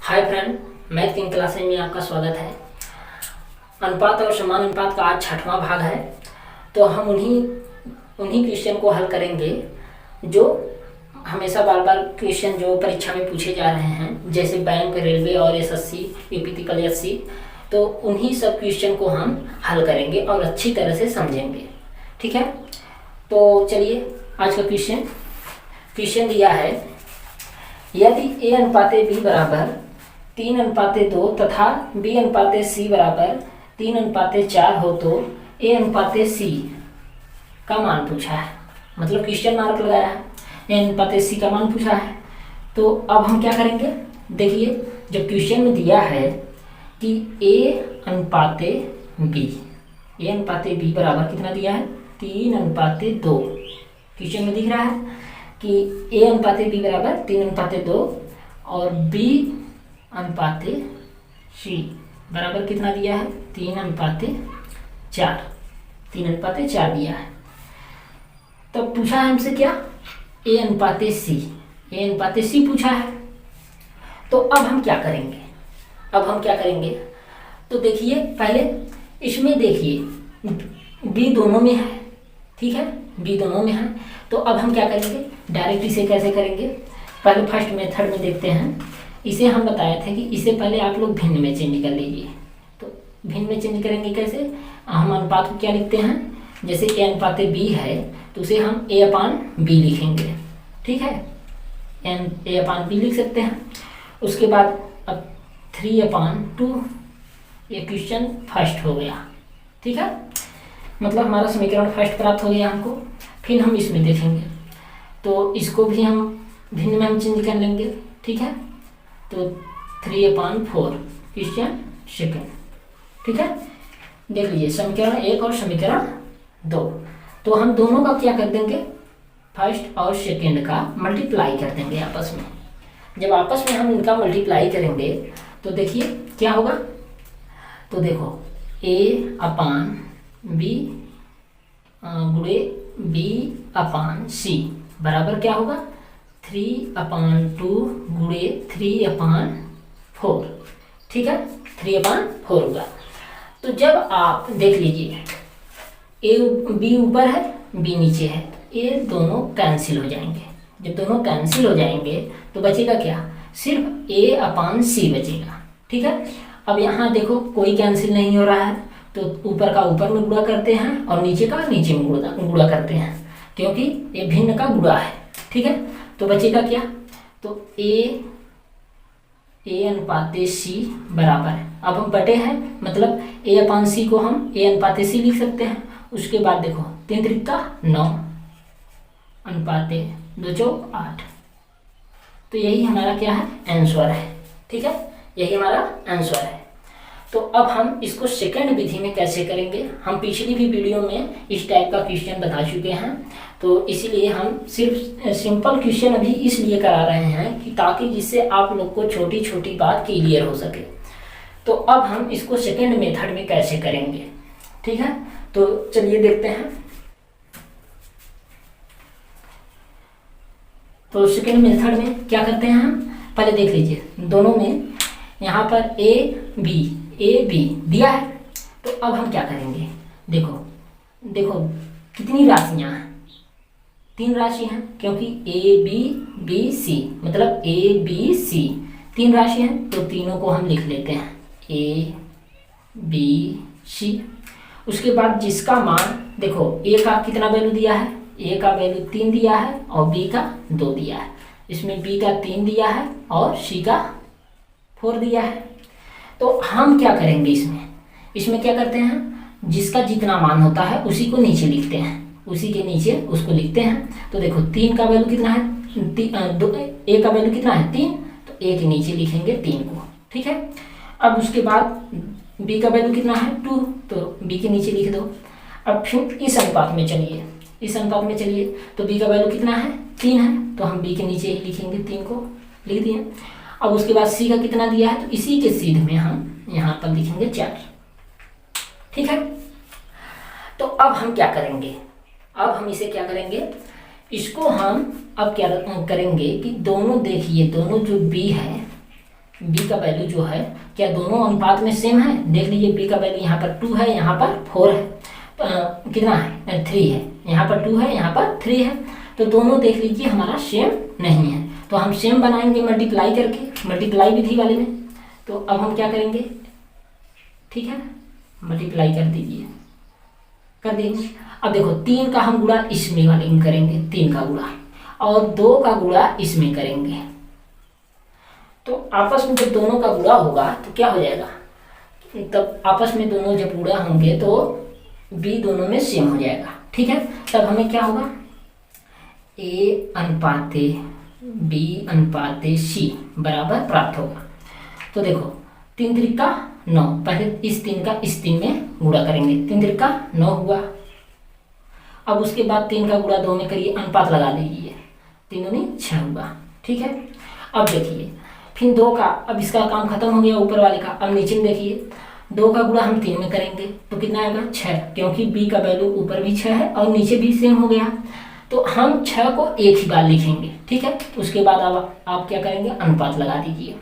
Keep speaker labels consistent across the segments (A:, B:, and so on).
A: Hi friend, math की class में आपका स्वागत है। अनुपात और समान अनुपात का आज 6वां भाग है। तो हम उन्हीं क्वेश्चन को हल करेंगे जो हमेशा बार बार क्वेश्चन जो परीक्षा में पूछे जा रहे हैं, जैसे बैंक, रेलवे और एसएससी, यूपी एससी। तो उन्हीं सब क्वेश्चन को हम हल करेंगे और अच्छी तरह से समझेंगे। ठीक है, तो चलिए आज का क्वेश्चन दिया है, यदि a अनुपाते b बराबर 3:2 तथा b अनुपाते c बराबर 3:4 हो तो a अनुपाते c का मान पूछा है। मतलब क्वेश्चन मार्क लगाया है, a अनुपाते c का मान पूछा है। तो अब हम क्या करेंगे, देखिए जब क्वेश्चन में दिया है कि a अनुपाते b बराबर कितना दिया है, 3:2। क्वेश्चन में दिख रहा है कि a अनुपाते b बराबर 3:2 और b अनुपाते c बराबर कितना दिया है, 3:4। 3:4 दिया है। तो पूछा है हमसे क्या, a अनुपाते c पूछा है। तो अब हम क्या करेंगे, तो देखिए पहले इसमें देखिए b दोनों में है, ठीक है, b दोनों में है। तो अब हम क्या करेंगे, डायरेक्ट इसे कैसे करेंगे, पहले फर्स्ट मेथड में देखते हैं। इसे हम बताए थे कि इसे पहले आप लोग भिन्न में चेंज कर लीजिए। तो भिन्न में चेंज करेंगे कैसे, हम अनुपात को क्या लिखते हैं, जैसे a अनुपाते b है तो उसे हम a/b लिखेंगे, ठीक है, a/b लिख सकते हैं। उसके बाद अब 3/2, ये क्वेश्चन फर्स्ट हो गया, ठीक है, मतलब हमारा समीकरण फर्स्ट प्राप्त हो गया हमको। फिर हम इसमें देखेंगे तो इसको भी हम भिन्न में हम चेंज कर लेंगे, ठीक है। तो 3/4 क्वेश्चन सेकेंड, ठीक है। देख लीजिए समीकरण 1 और समीकरण 2। तो हम दोनों का क्या कर देंगे, फर्स्ट और सेकेंड का मल्टीप्लाई कर देंगे आपस में। जब आपस में हम इनका मल्टीप्लाई करेंगे तो देखिए क्या होगा, तो देखो a/b गुणे b/c बराबर क्या होगा, 3/2 गुणे 3/4, ठीक है, 3/4 होगा। तो जब आप देख लीजिए b ऊपर है b नीचे है, ये दोनों कैंसिल हो जाएंगे। जब दोनों कैंसिल हो जाएंगे तो बचेगा क्या, सिर्फ a/c बचेगा, ठीक है। अब यहाँ देखो कोई कैंसिल नहीं हो रहा है, तो ऊपर का ऊपर में गुणा करते हैं और नीचे का नीचे में गुणा करते हैं, क्योंकि ये भिन्न का गुणा है, ठीक है। तो बचेगा क्या, तो a अनुपाते c बराबर है, अब हम बटे हैं, मतलब a/c को हम a अनुपाते c लिख सकते हैं। उसके बाद देखो 3×9 अनुपाते 2×8। तो यही हमारा क्या है, आंसर है, ठीक है, यही हमारा आंसर है। तो अब हम इसको सेकंड विधि में कैसे करेंगे, हम पिछली भी वीडियो में इस टाइप का क्वेश्चन बता चुके हैं। तो इसीलिए हम सिर्फ सिंपल क्वेश्चन अभी इसलिए करा रहे हैं कि ताकि जिससे आप लोग को छोटी छोटी बात क्लियर हो सके। तो अब हम इसको सेकंड मेथड में कैसे करेंगे, ठीक है। तो चलिए देखते हैं। तो सेकंड मेथड में क्या करते हैं हम, पहले देख लीजिए दोनों में यहाँ पर a b दिया है। तो अब हम क्या करेंगे, देखो कितनी राशियाँ हैं, 3 राशि हैं, क्योंकि a b c मतलब a b c 3 राशि हैं। तो तीनों को हम लिख लेते हैं a b c। उसके बाद जिसका मान देखो a का कितना वैल्यू दिया है, a का वैल्यू 3 दिया है और b का 2 दिया है। इसमें b का 3 दिया है और c का 4 दिया है। तो हम क्या करेंगे, इसमें क्या करते हैं, जिसका जितना मान होता है उसी को नीचे लिखते हैं, उसी के नीचे उसको लिखते हैं। तो देखो 3 का वैल्यू कितना है, a का वैल्यू कितना है 3, तो a के नीचे लिखेंगे 3 को, ठीक है। अब उसके बाद b का वैल्यू कितना है 2, तो b के नीचे लिख दो। अब फिर इस अनुपात में चलिए, तो b का वैल्यू कितना है 3 है, तो हम b के नीचे ही लिखेंगे 3 को, लिख दिए। अब उसके बाद c का कितना दिया है, तो इसी के सीध में हम यहाँ पर लिखेंगे 4, ठीक है। तो अब हम क्या करेंगे, अब हम इसे क्या करेंगे, इसको हम अब क्या करेंगे कि दोनों देखिए, दोनों जो b है बी का वैल्यू जो है क्या दोनों अनुपात में सेम है? देख लीजिए बी का वैल्यू यहाँ पर 2 है, यहाँ पर 4 है, कितना है 3 है, यहाँ पर 2 है, यहाँ पर 3 है, तो दोनों देख लीजिए हमारा सेम नहीं है। तो हम सेम बनाएंगे मल्टीप्लाई करके, मल्टीप्लाई विधि वाले में। तो अब हम क्या करेंगे, ठीक है, मल्टीप्लाई कर दीजिए, कर देंगे। अब देखो 3 का हम गुणा इसमें वाले में करेंगे, 3 का गुणा, और 2 का गुणा इसमें करेंगे। तो आपस में जब दोनों का गुणा होगा तो क्या हो जाएगा, तब आपस में दोनों जब गुणा होंगे तो बी दोनों में सेम हो जाएगा, ठीक है। तब हमें क्या होगा, ए अनुपाते बी अनुपाते सी बराबर प्राप्त होगा। तो देखो 3 त्रिका 9, पहले इस 3 का इस 3 में गुणा करेंगे, 3 त्रिका 9 हुआ। अब उसके बाद 3 का गुणा 2 में करिए, अनुपात लगा लीजिए, 3 दूनी 6 हुआ, ठीक है। अब देखिए फिर 2 का, अब इसका काम खत्म हो गया ऊपर वाले का। अब नीचे में देखिए 2 का गुणा हम 3 में करेंगे तो कितना आएगा 6, क्योंकि बी का वैल्यू ऊपर भी 6 है और नीचे भी सेम हो गया। तो हम 6 को एक ही बार लिखेंगे, ठीक है। उसके बाद अब आप क्या करेंगे, अनुपात लगा दीजिए।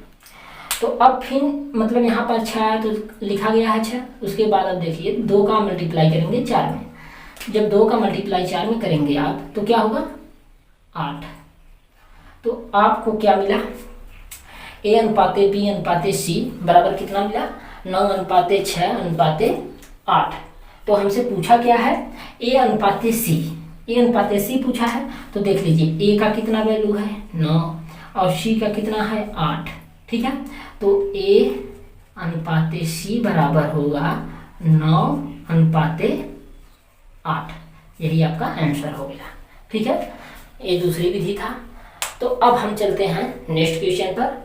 A: तो अब फिर मतलब यहाँ पर 6 है तो लिखा गया है 6। उसके बाद अब देखिए 2 का मल्टीप्लाई करेंगे 4 में, जब 2 का मल्टीप्लाई 4 में करेंगे आप तो क्या होगा 8। तो आपको क्या मिला, ए अनुपाते बी अनुपाते सी बराबर कितना मिला, 9 अनुपाते 6 अनुपाते 8। तो हमसे पूछा क्या है, ए अनुपाते सी, ए अनुपाते सी पूछा है। तो देख लीजिए ए का कितना वैल्यू है 9 और सी का कितना है 8, ठीक है। तो ए अनुपाते सी बराबर होगा 9 अनुपाते 8, यही आपका आंसर हो गया, ठीक है। ये दूसरी विधि था। तो अब हम चलते हैं नेक्स्ट क्वेश्चन पर।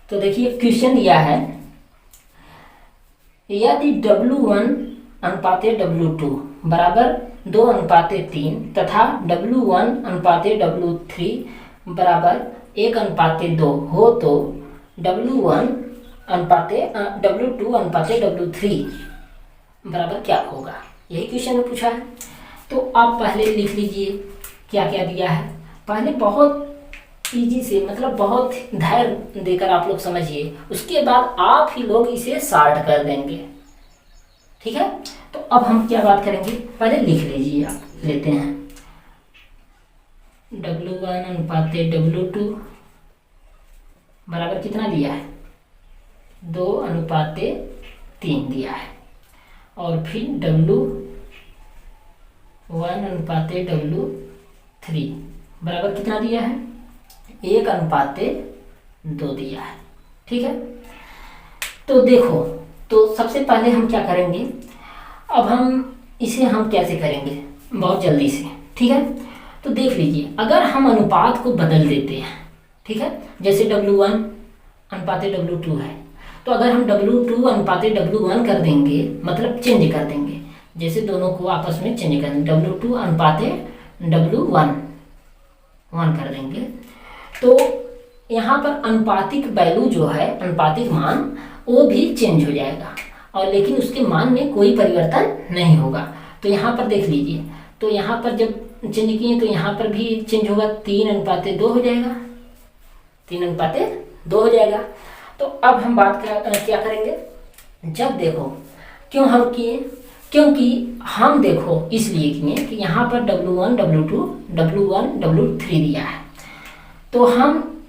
A: तो देखिए क्वेश्चन दिया है, यदि W1 अनुपाते W2 बराबर 2 अनुपाते 3 तथा W1 अनुपाते W3 बराबर 1 अनुपाते 2 हो तो W1 अनुपाते W2 अनुपाते W3 बराबर क्या होगा, यही क्वेश्चन में पूछा है। तो आप पहले लिख लीजिए क्या क्या दिया है। पहले बहुत इजी से, मतलब बहुत धैर्य देकर आप लोग समझिए, उसके बाद आप ही लोग इसे सॉल्व कर देंगे, ठीक है। तो अब हम क्या बात करेंगे, पहले लिख लीजिए आप, लेते हैं W1 अनुपाते W2 बराबर कितना दिया है 2 अनुपाते 3 दिया है, और फिर W1 अनुपाते W3 बराबर कितना दिया है 1 अनुपाते 2 दिया है, ठीक है। तो देखो, तो सबसे पहले हम क्या करेंगे, अब हम इसे हम कैसे करेंगे, बहुत जल्दी से, ठीक है। तो देख लीजिए अगर हम अनुपात को बदल देते हैं, ठीक है, जैसे W1 अनुपाते W2 है, तो अगर हम W2 अनुपाते W1 कर देंगे, मतलब चेंज कर देंगे, जैसे दोनों को आपस में चेंज कर देंगे, W2 अनुपाते W1 कर देंगे, तो यहाँ पर अनुपातिक वैल्यू जो है, अनुपातिक मान वो भी चेंज हो जाएगा, और लेकिन उसके मान में कोई परिवर्तन नहीं होगा। तो यहाँ पर देख लीजिए, तो यहाँ पर जब चेंज किए तो यहाँ पर भी चेंज होगा, 3 अनुपाते 2 हो जाएगा, 3 अनुपाते 2 हो जाएगा। तो अब हम बात क्या करेंगे, जब देखो क्यों हम किए, क्योंकि हम देखो इसलिए किए कि यहाँ पर W1 W2 W1 W3 दिया है, तो हम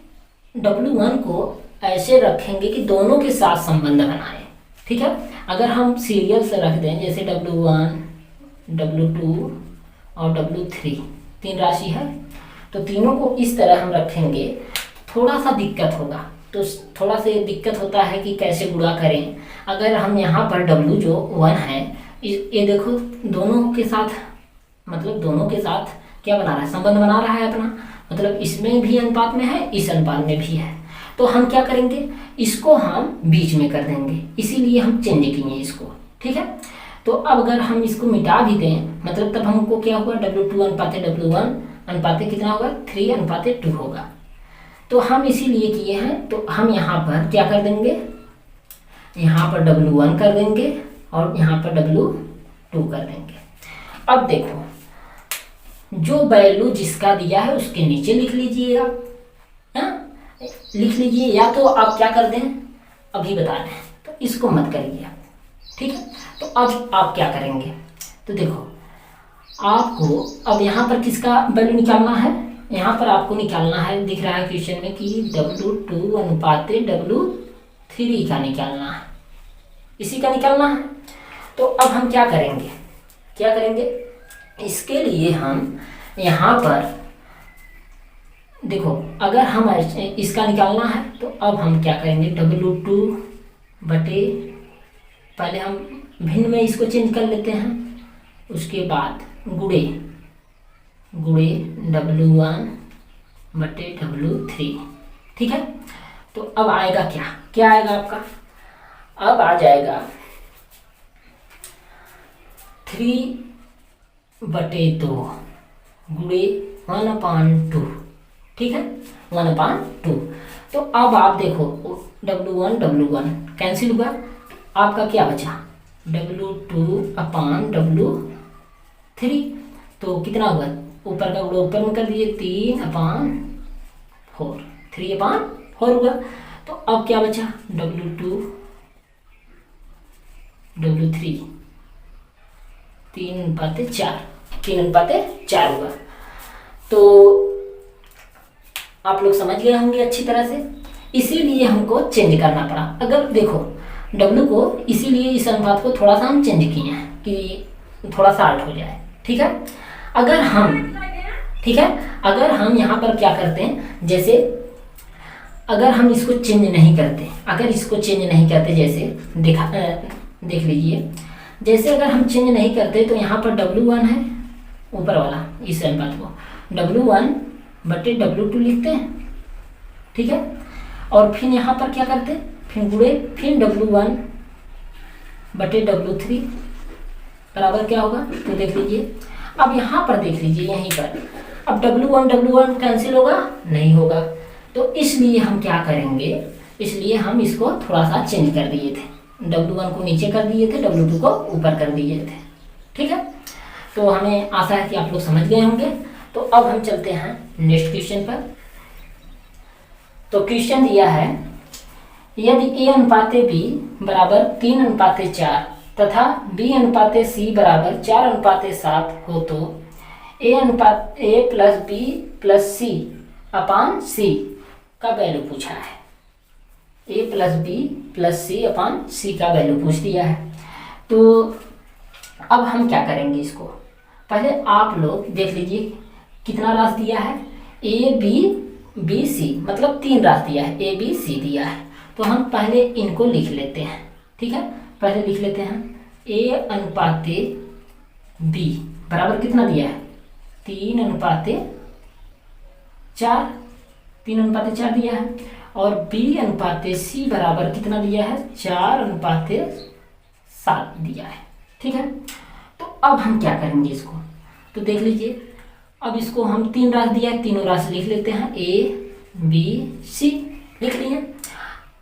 A: W1 को ऐसे रखेंगे कि दोनों के साथ संबंध बनाए, ठीक है। अगर हम सीरियल से रख दें, जैसे W1 W2 और W3 तीन राशि है, तो तीनों को इस तरह हम रखेंगे, थोड़ा सा दिक्कत होगा। तो थोड़ा सा ये दिक्कत होता है कि कैसे गुणा करें। अगर हम यहाँ पर W जो 1 है, ये देखो दोनों के साथ, मतलब दोनों के साथ क्या बना रहा है, संबंध बना रहा है अपना, मतलब इसमें भी अनुपात में है, इस अनुपात में भी है। तो हम क्या करेंगे, इसको हम बीच में कर देंगे, इसीलिए हम चेंज किए इसको, ठीक है। तो अब अगर हम इसको मिटा भी दें, मतलब तब हमको क्या होगा, W2 अनुपाते W1 अनुपाते कितना होगा 3 अनुपाते 2 होगा। तो हम इसीलिए किए हैं, तो हम यहाँ पर क्या कर देंगे, यहाँ पर W1 कर देंगे और यहाँ पर W2 कर देंगे। अब देखो जो वैल्यू जिसका दिया है उसके नीचे लिख लीजिएगा, हाँ, लिख लीजिए, या तो आप क्या कर दें अभी बता दें, तो इसको मत करिए आप, ठीक है। तो अब आप क्या करेंगे, तो देखो आपको अब यहाँ पर किसका वैल्यू निकालना है, यहाँ पर आपको निकालना है, दिख रहा है क्वेश्चन में कि W2 अनुपाते W3 का निकालना है, इसी का निकालना है। तो अब हम क्या करेंगे, इसके लिए हम यहाँ पर देखो, अगर हम इसका निकालना है तो अब हम क्या करेंगे, W2 बटे, पहले हम भिन्न में इसको चेंज कर लेते हैं, उसके बाद गुणे W1 बटे W3, ठीक है। तो अब आएगा क्या आएगा आपका, अब आ जाएगा 3/2 गुणे 1/2, ठीक है, 1/2। तो अब आप देखो W1 कैंसिल हुआ, आपका क्या बचा W2/W3, तो कितना हुआ, ऊपर का गुणा ऊपर में कर दिए 3/4 हुआ। तो अब क्या बचा W2 W3 3/4 हुआ। तो आप लोग समझ गए होंगे अच्छी तरह से, इसीलिए हमको चेंज करना पड़ा। अगर देखो W को इसीलिए इस अनुपात को थोड़ा सा हम चेंज किए हैं कि थोड़ा सा आल्ट हो जाए, ठीक है। अगर हम यहाँ पर क्या करते हैं, जैसे अगर हम इसको चेंज नहीं करते, जैसे देख लीजिए, जैसे अगर हम चेंज नहीं करते तो यहाँ पर W1 है ऊपर वाला, इस अनुपात को W1 बटे W2 लिखते हैं, ठीक है। और फिर यहाँ पर क्या करते हैं, फिर गुणे, फिर W1 बटे W3 बराबर क्या होगा, तो देख लीजिए। अब यहाँ पर देख लीजिए, यहीं पर अब W1 कैंसिल होगा, नहीं होगा। तो इसलिए हम क्या करेंगे, इसलिए हम इसको थोड़ा सा चेंज कर दिए थे, W1 को नीचे कर दिए थे, W2 को ऊपर कर दिए थे, ठीक है। तो हमें आशा है कि आप लोग समझ गए होंगे। तो अब हम चलते हैं नेक्स्ट क्वेश्चन पर। तो क्वेश्चन दिया है, यदि A अनुपाते B बराबर 3:4 तथा B अनुपाते C बराबर 4:7 हो तो A plus B plus C upon C का वैल्यू पूछा है। A plus B plus C upon C का वैल्यू पूछ दिया है। तो अब हम क्या करेंगे, इसको पहले आप लोग देख लीजिए कितना राशि दिया है, A B B C, मतलब 3 राशि दिया है, A B C दिया है। तो हम पहले इनको लिख लेते हैं, ठीक है। पहले लिख लेते हैं A अनुपाते B बराबर कितना दिया है, 3:4 दिया है, और B अनुपाते C बराबर कितना दिया है, 4:7 दिया है, ठीक है। तो अब हम क्या करेंगे इसको, तो देख लीजिए, अब इसको हम 3 राशि दिया है, तीनों राशि लिख लेते हैं, A B C लिख लिए।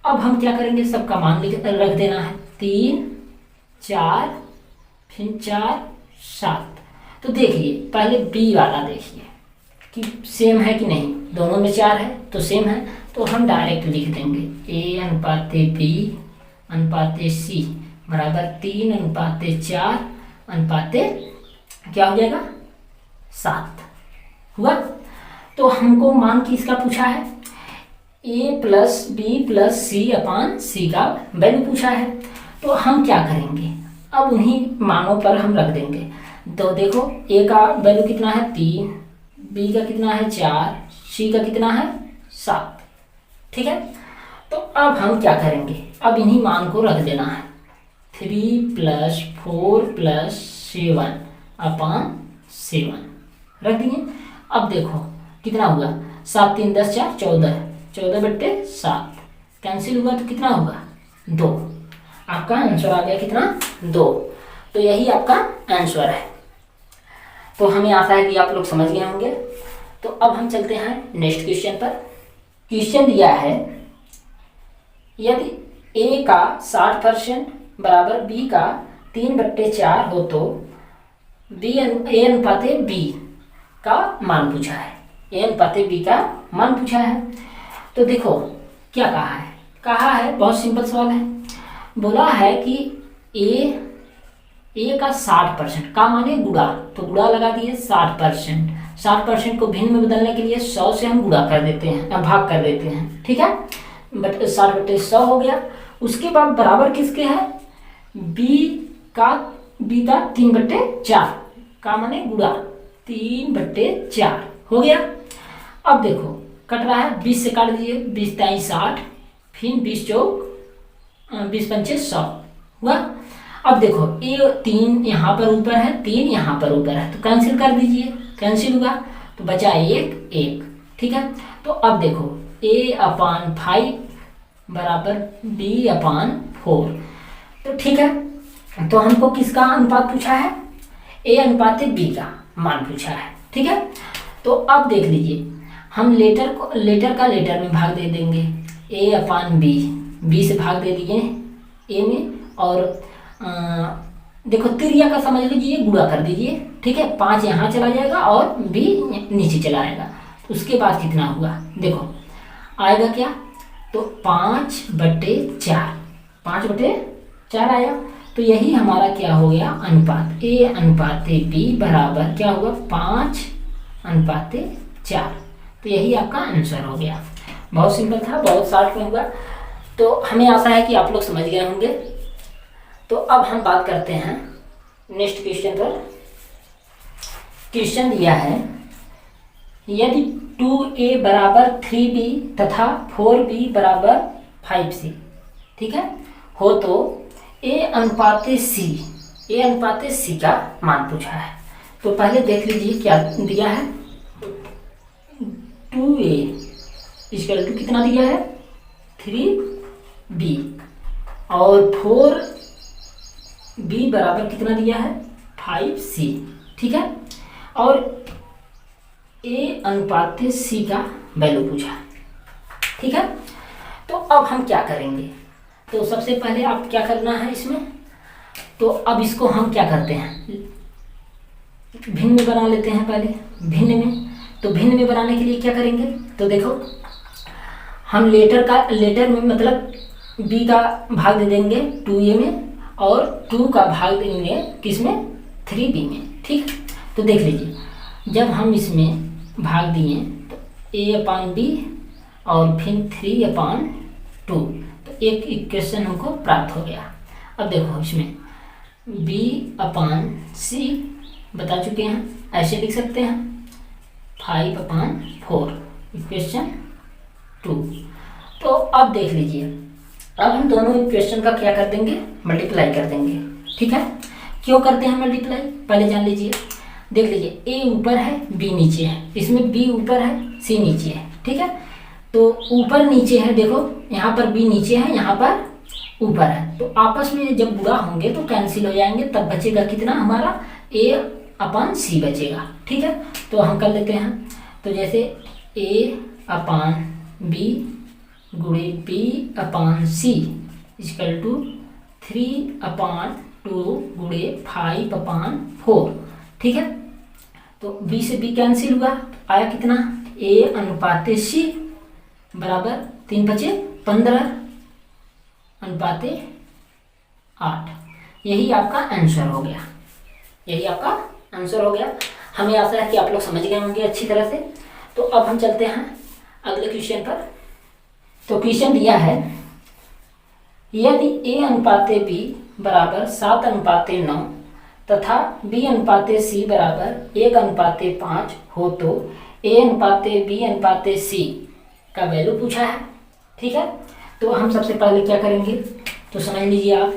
A: अब हम क्या करेंगे, सबका मान रख देना है, 3 4 फिर 4 7। तो देखिए पहले B वाला देखिए कि सेम है कि नहीं, दोनों में 4 है तो सेम है, तो हम डायरेक्ट लिख देंगे A अनुपाते B अनुपाते C बराबर 3:4 अनुपाते क्या हो जाएगा, 7 हुआ। तो हमको मान किसका पूछा है, A plus B plus C upon C का वैल्यू पूछा है। तो हम क्या करेंगे, अब उन्हीं मानों पर हम रख देंगे। तो देखो A का वैल्यू कितना है 3, B का कितना है 4, C का कितना है 7, ठीक है। तो अब हम क्या करेंगे, अब इन्हीं मान को रख देना है, 3 + 4 + 7 अपान 7 रख दिए। अब देखो कितना हुआ, 7 3 10 4 14/7 कैंसिल हुआ तो कितना होगा 2। आपका आंसर आ गया कितना 2। तो यही आपका आंसर है। तो हमें आशा है कि आप लोग समझ गए होंगे। तो अब हम चलते हैं नेक्स्ट क्वेश्चन पर। क्वेश्चन दिया है, यदि A का 60% बराबर B का 3/4 हो तो A अनुपाते B का मान पूछा है, A अनुपाते B का मान पूछा है। तो देखो क्या कहा है बहुत सिंपल सवाल है। बोला है कि ए का 60% का माने गुणा, तो गुणा लगा दिए 60%। 60% को भिन्न में बदलने के लिए 100 से हम गुणा कर देते हैं, भाग कर देते हैं, ठीक है। बट 60/100 हो गया। उसके बाद बराबर किसके है, बी का 3/4 का माने गुणा 3/4 हो गया। अब देखो कट रहा है, 20 से काट दीजिए, 20 × 60, फिर 20 चौक 20 पंचे 100 हुआ। अब देखो ये 3 यहाँ पर ऊपर है, 3 यहाँ पर ऊपर है, तो कैंसिल कर दीजिए, कैंसिल हुआ तो बचा 1, ठीक है। तो अब देखो A/5 बराबर B/4, तो ठीक है। तो हमको किसका अनुपात पूछा है, A/B का मान पूछा है, ठीक है। तो अब देख लीजिए, हम लेटर का लेटर में भाग दे देंगे, A/B, B से भाग दे दिए A में, और देखो तिरिया का समझ लीजिए, गुणा कर दीजिए, ठीक है। 5 यहाँ चला जाएगा और B नीचे चला आएगा, तो उसके बाद कितना हुआ देखो आएगा क्या, तो 5/4, 5/4 आया। तो यही हमारा क्या हो गया अनुपात, A/B बराबर क्या हुआ 5/4। तो यही आपका आंसर हो गया। बहुत सिंपल था, बहुत शॉर्ट में हुआ। तो हमें आशा है कि आप लोग समझ गए होंगे। तो अब हम बात करते हैं नेक्स्ट क्वेश्चन पर। क्वेश्चन दिया है, यदि 2A बराबर 3B तथा 4B बराबर 5C, ठीक है, हो तो A/C का मान पूछा है। तो पहले देख लीजिए क्या दिया है, 2A = कितना दिया है 3B, और 4B बराबर कितना दिया है 5C, ठीक है। और A/C का वैल्यू पूछा, ठीक है। तो अब हम क्या करेंगे, तो सबसे पहले आप क्या करना है इसमें, तो अब इसको हम क्या करते हैं भिन्न में बना लेते हैं पहले, भिन्न में। तो भिन्न में बनाने के लिए क्या करेंगे, तो देखो हम लेटर में मतलब B का भाग दे देंगे 2A में, और 2 का भाग देंगे किसमें 3B में, ठीक। तो देख लीजिए जब हम इसमें भाग दिए तो A/B और फिर 3/2, तो एक इक्वेशन हमको प्राप्त हो गया। अब देखो इसमें B/C बता चुके हैं, ऐसे लिख सकते हैं 5/4 इक्वेशन 2। तो अब देख लीजिए, अब हम दोनों इक्वेशन का क्या कर देंगे मल्टीप्लाई कर देंगे, ठीक है। क्यों करते हैं मल्टीप्लाई पहले जान लीजिए। देख लीजिए A ऊपर है B नीचे है, इसमें B ऊपर है C नीचे है, ठीक है। तो ऊपर नीचे है, देखो यहाँ पर B नीचे है, यहाँ पर ऊपर है, तो आपस में जब गुणा होंगे तो कैंसिल हो जाएंगे, तब बचेगा कितना हमारा A/C बचेगा, ठीक है। तो हम कर लेते हैं, तो जैसे A/B गुणे B/C = 3/2 गुणे 5/4, ठीक है। तो B से B कैंसिल हुआ, आया कितना A/C बराबर 3×5 = 8। यही आपका आंसर हो गया, यही आपका आंसर हो गया। हमें आशा है कि आप लोग समझ गए होंगे अच्छी तरह से। तो अब हम चलते हैं अगले क्वेश्चन पर। तो क्वेश्चन दिया है, यदि A/B बराबर 7/9 तथा B/C बराबर 1/5 हो तो A/B/C का वैल्यू पूछा है, ठीक है। तो हम सबसे पहले क्या करेंगे, तो समझ लीजिए आप,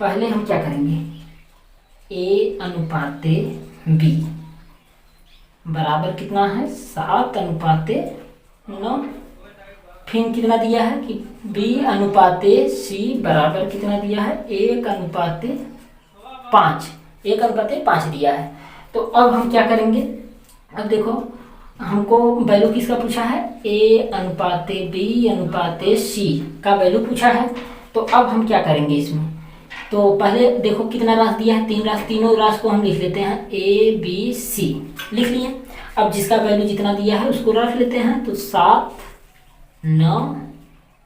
A: पहले हम क्या करेंगे A/B बराबर कितना है 7/9, फिर कितना दिया है कि B/C बराबर कितना दिया है 1/5 दिया है। तो अब हम क्या करेंगे, अब देखो हमको वैल्यू किसका पूछा है A/B/C का वैल्यू पूछा है। तो अब हम क्या करेंगे इसमें, तो पहले देखो कितना राशि दिया है 3 राशि, तीनों राशि को हम लिख लेते हैं A/B/C लिख लिए। अब जिसका वैल्यू जितना दिया है उसको रख लेते हैं, तो 7 9,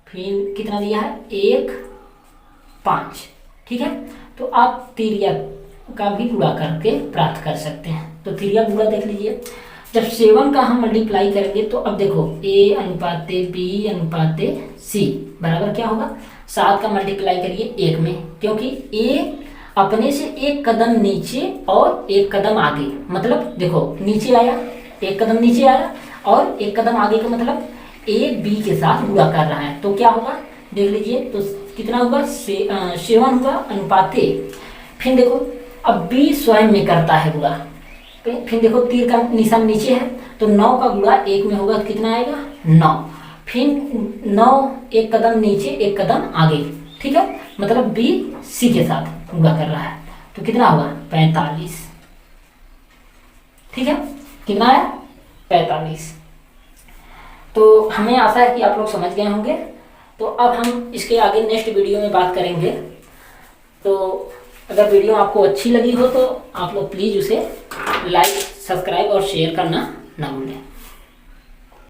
A: फिर कितना दिया है 1, 5। ठीक है, तो आप तिर्यक का भी गुणा करके प्राप्त कर सकते हैं। तो तिर्यक गुणा देख लीजिए, जब 7 का हम मल्टीप्लाई करेंगे तो अब देखो a अनुपाते b अनुपाते c बराबर क्या होगा, 7 का मल्टीप्लाई करिए 1 में, क्योंकि a अपने से एक कदम नीचे और एक कदम आगे, मतलब देखो नीचे आया, एक कदम नीचे आया और एक कदम आगे का मतलब a b के साथ गुणा कर रहा है। तो क्या होगा देख लीजिए, तो कितना होगा 7 हुआ अनुपाते, फिर देखो अब b स्वयं में करता है गुणा, फिर देखो तीर का निशान नीचे है, तो 9 का गुणा 1 में होगा तो कितना आएगा 9, फिर 9 एक कदम नीचे एक कदम आगे। ठीक है, मतलब b c के साथ गुणा कर रहा है, तो कितना होगा 45। ठीक है, कितना आया 45। तो हमें आशा है कि आप लोग समझ गए होंगे। तो अब हम इसके आगे नेक्स्ट वीडियो में बात करेंगे। तो अगर वीडियो आपको अच्छी लगी हो तो आप लोग प्लीज़ उसे लाइक, सब्सक्राइब और शेयर करना ना भूलें।